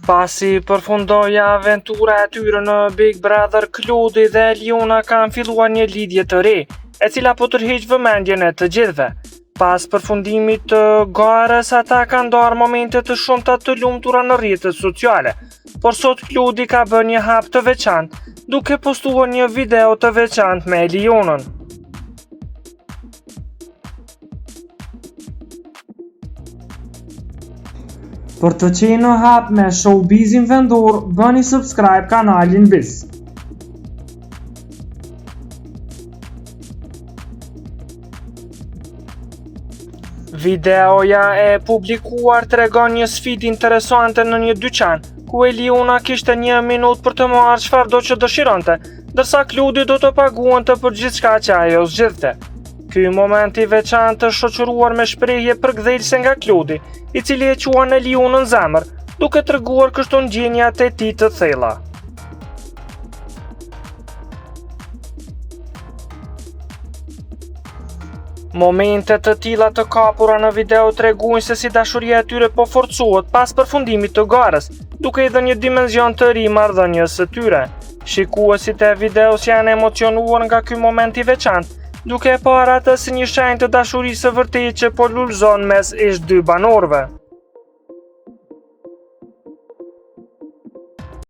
Pasi përfundoi aventura e tyre në Big Brother, Kludi dhe Eliona kanë filluar një lidhje të re, e cila po tërheq vëmendjen e të gjithëve. Pas përfundimit të garës, ata kanë ndarë momente të shumta të lumtura në rrjetet sociale, por sot Kludi ka bërë një hap të veçantë, duke postuar një video të veçantë me Elionën. Për të qenë në hap me showbizin vendor, bëni subscribe kanalin Biz. Videoja e publikuar tregon një sfidë interesante në një dyqan, ku Eliona kishte 1 minutë për të marrë çfarëdo që dëshironte, ndërsa Kludi do të paguante për gjithçka që ajo zgjidhte. Ky moment i veçantë është shoqëruar me shprehje përkthelse nga Kludi, i cili e quan Elionën zemër, duke treguar kështu ndjenjat e tij të thella. Momente të tilla të kapura në video tregojnë se si dashuria e tyre po forcohet pas përfundimit të garës, duke i dhënë një dimension të ri marrëdhënies së tyre. Shikuesit e videos janë emocionuar nga ky moment i veçantë, duke e parë atë si një shenjë të dashurisë së vërtetë që po lulëzon mes dy banorëve.